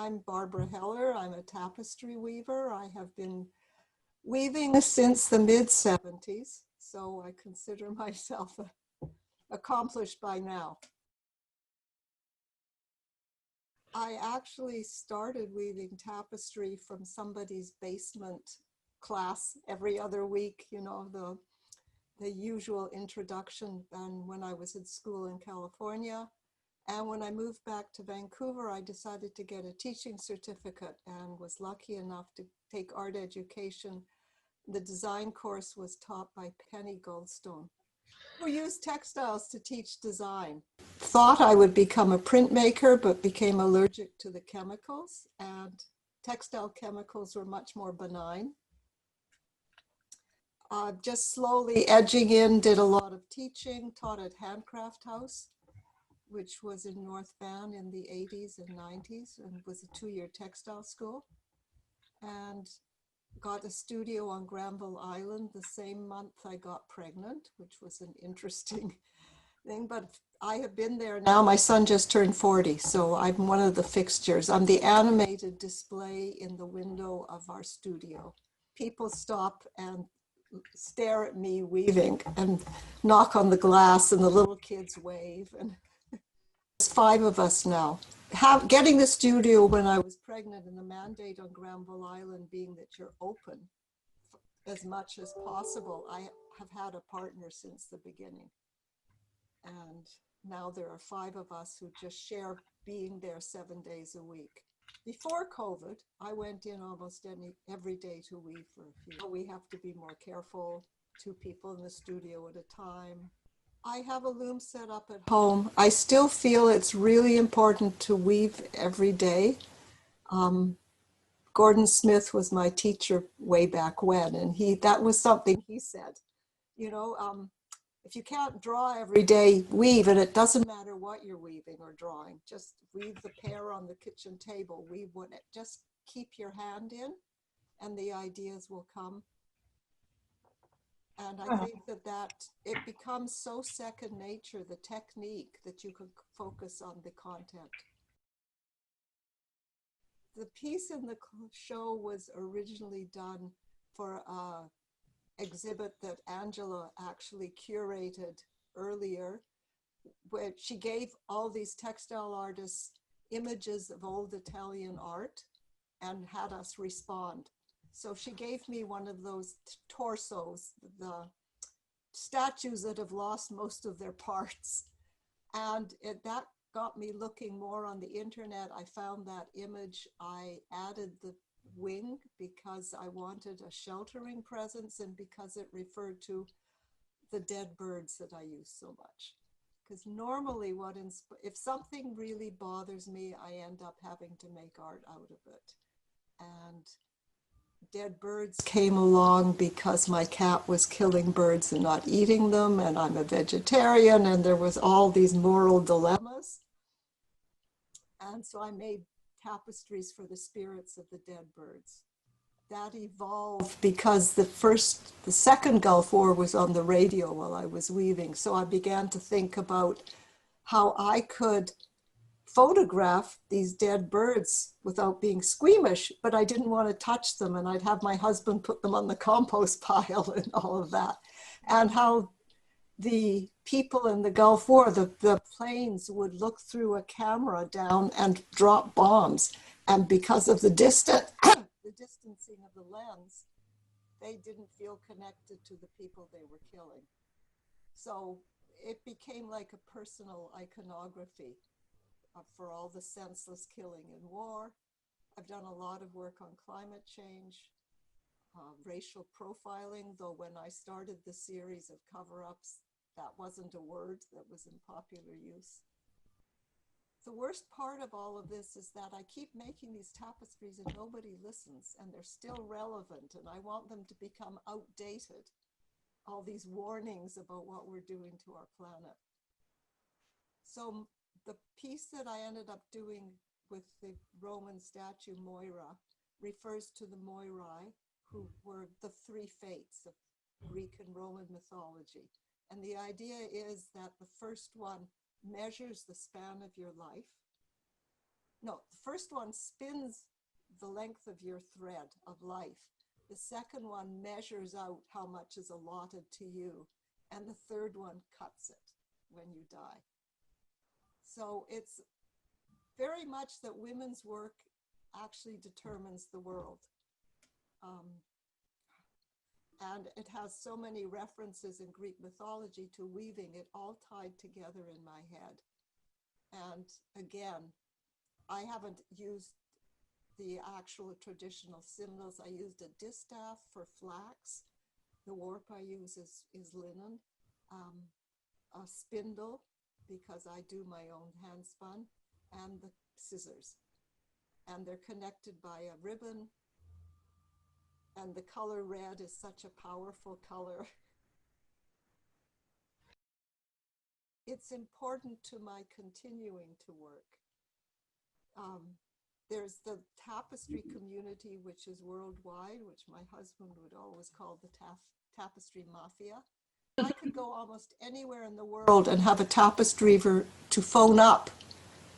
I'm Barbara Heller. I'm a tapestry weaver. I have been weaving since the mid-70s, so I consider myself accomplished by now. I actually started weaving tapestry from somebody's basement class every other week, you know, the usual introduction, and when I was in school in California. And when I moved back to Vancouver, I decided to get a teaching certificate and was lucky enough to take art education. The design course was taught by Penny Goldstone, who used textiles to teach design. Thought I would become a printmaker, but became allergic to the chemicals, and textile chemicals were much more benign. Just slowly edging in, did a lot of teaching, taught at Handcraft House, which was in North Van in the 80s and 90s, and was a 2-year textile school, and got a studio on Granville Island the same month I got pregnant, which was an interesting thing, but I have been there now. My son just turned 40, so I'm one of the fixtures. I'm the animated display in the window of our studio. People stop and stare at me weaving and knock on the glass, and the little kids wave, and there's 5 of us now. Getting the studio when I was pregnant, and the mandate on Granville Island being that you're open as much as possible, I have had a partner since the beginning. And now there are 5 of us who just share being there 7 days a week. Before COVID, I went in almost every day to weave for a few. We have to be more careful, 2 people in the studio at a time. I have a loom set up at home. I still feel it's really important to weave every day. Gordon Smith was my teacher way back when, and that was something he said, you know, if you can't draw every day, weave, and it doesn't matter what you're weaving or drawing. Just weave the pear on the kitchen table, weave what, just keep your hand in, and the ideas will come. And I think that it becomes so second nature, the technique, that you can focus on the content. The piece in the show was originally done for an exhibit that Angela actually curated earlier, where she gave all these textile artists images of old Italian art and had us respond. So she gave me one of those torsos, the statues that have lost most of their parts. And that got me looking more on the internet. I found that image. I added the wing because I wanted a sheltering presence, and because it referred to the dead birds that I use so much. Because normally if something really bothers me, I end up having to make art out of it. And dead birds came along because my cat was killing birds and not eating them, and I'm a vegetarian, and there was all these moral dilemmas. And so I made tapestries for the spirits of the dead birds. That evolved because the second Gulf War was on the radio while I was weaving. So I began to think about how I could photograph these dead birds without being squeamish, but I didn't want to touch them, and I'd have my husband put them on the compost pile and all of that. And how the people in the Gulf War, the planes would look through a camera down and drop bombs. And because of the distancing of the lens, they didn't feel connected to the people they were killing. So it became like a personal iconography for all the senseless killing in war. I've done a lot of work on climate change, racial profiling, though when I started the series of cover-ups, that wasn't a word that was in popular use. The worst part of all of this is that I keep making these tapestries and nobody listens, and they're still relevant, and I want them to become outdated. All these warnings about what we're doing to our planet. So the piece that I ended up doing with the Roman statue Moira refers to the Moirai, who were the 3 fates of Greek and Roman mythology. And the idea is that the first one measures the span of your life. no, the first one spins the length of your thread of life. The second one measures out how much is allotted to you. And the third one cuts it when you die. So it's very much that women's work actually determines the world. And it has so many references in Greek mythology to weaving, it all tied together in my head. And again, I haven't used the actual traditional symbols. I used a distaff for flax. The warp I use is linen. A spindle, because I do my own hand spun, and the scissors. And they're connected by a ribbon. And the color red is such a powerful color. It's important to my continuing to work. There's the tapestry community, which is worldwide, which my husband would always call the tapestry mafia. I could go almost anywhere in the world and have a tapestry to phone up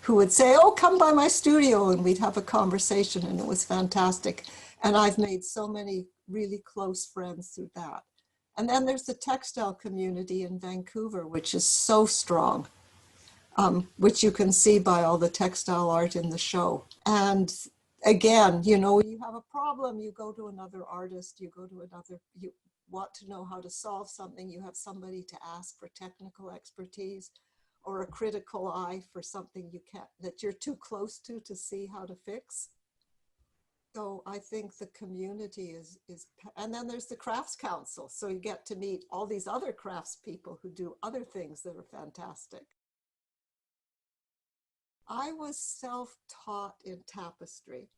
who would say, oh, come by my studio, and we'd have a conversation, and it was fantastic. And I've made so many really close friends through that. And then there's the textile community in Vancouver, which is so strong, which you can see by all the textile art in the show. And again, you know, you have a problem, you go to another artist, you want to know how to solve something, you have somebody to ask for technical expertise or a critical eye for something that you're too close to see how to fix. So I think the community is, and then there's the crafts council. So you get to meet all these other crafts people who do other things that are fantastic. I was self-taught in tapestry.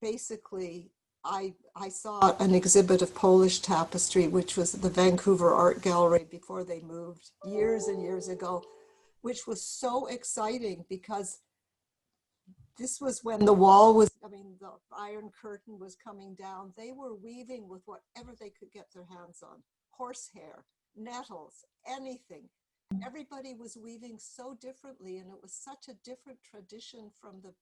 Basically, I saw an exhibit of Polish tapestry, which was at the Vancouver Art Gallery before they moved years and years ago, which was so exciting because this was when the wall was, the Iron Curtain was coming down. They were weaving with whatever they could get their hands on, horsehair, nettles, anything. Everybody was weaving so differently, and it was such a different tradition from the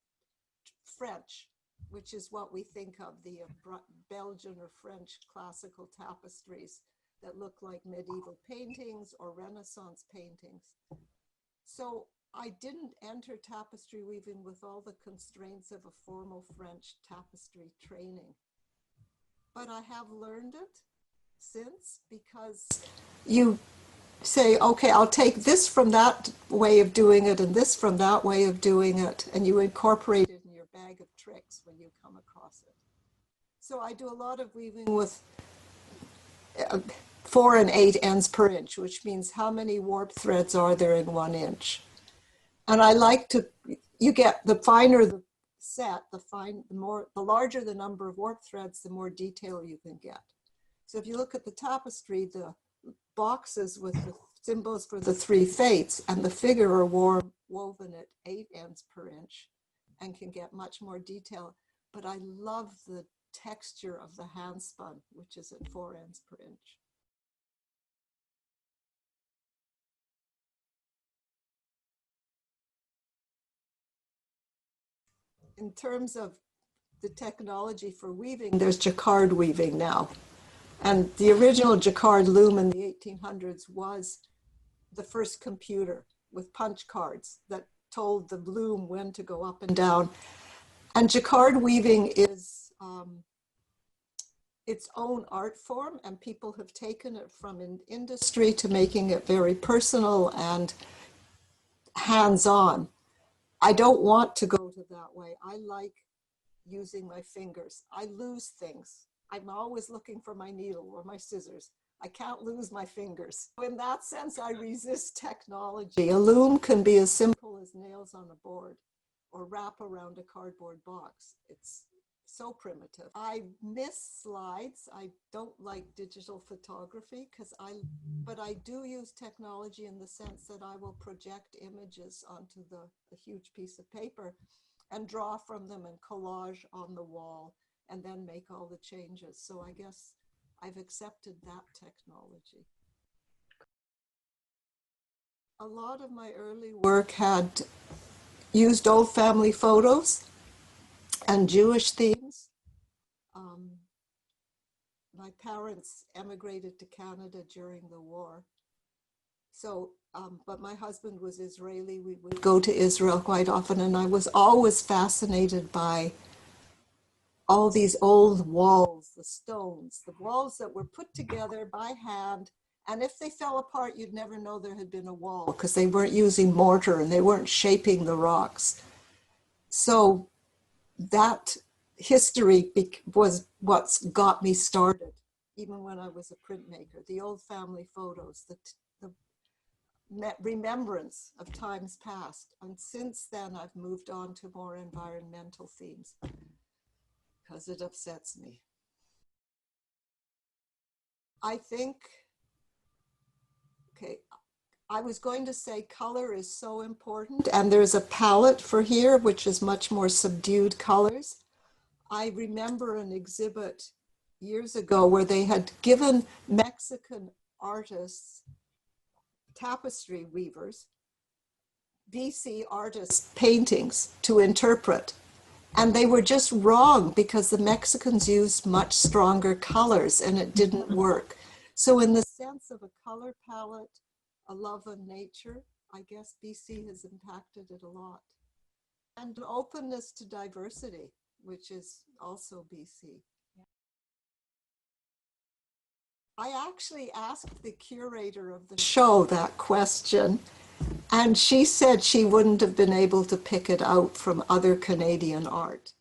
French, which is what we think of, the Belgian or French classical tapestries that look like medieval paintings or Renaissance paintings. So I didn't enter tapestry weaving with all the constraints of a formal French tapestry training, but I have learned it since, because you say, okay, I'll take this from that way of doing it and this from that way of doing it, and you incorporate it in your bag of tricks when you come across it. So I do a lot of weaving with 4 and 8 ends per inch, which means how many warp threads are there in 1 inch. And I like to, you get the finer the set, the larger the number of warp threads, the more detail you can get. So if you look at the tapestry, the boxes with the symbols for the 3 fates and the figure are woven at 8 ends per inch and can get much more detail. But I love the texture of the hand spun, which is at 4 ends per inch. In terms of the technology for weaving, there's jacquard weaving now. And the original jacquard loom in the 1800s was the first computer with punch cards that told the loom when to go up and down. And jacquard weaving is its own art form, and people have taken it from an industry to making it very personal and hands-on. I don't want to go to that way. I like using my fingers. I lose things. I'm always looking for my needle or my scissors. I can't lose my fingers. In that sense, I resist technology. A loom can be as simple as nails on a board or wrap around a cardboard box. It's so primitive. I miss slides. I don't like digital photography but I do use technology in the sense that I will project images onto a huge piece of paper and draw from them and collage on the wall and then make all the changes. So I guess I've accepted that technology. A lot of my early work had used old family photos and Jewish themes. My parents emigrated to Canada during the war. So, but my husband was Israeli. We would go to Israel quite often, and I was always fascinated by all these old walls, the stones, the walls that were put together by hand. And if they fell apart, you'd never know there had been a wall because they weren't using mortar and they weren't shaping the rocks. So that history was what's got me started, even when I was a printmaker. The old family photos, the remembrance of times past. And since then, I've moved on to more environmental themes because it upsets me. I think, okay, I was going to say color is so important, and there's a palette for here, which is much more subdued colors. I remember an exhibit years ago where they had given Mexican artists, tapestry weavers, BC artists' paintings to interpret. And they were just wrong because the Mexicans used much stronger colors and it didn't work. So in the sense of a color palette, a love of nature, I guess BC has impacted it a lot. And an openness to diversity, which is also BC. I actually asked the curator of the show that question, and she said she wouldn't have been able to pick it out from other Canadian art.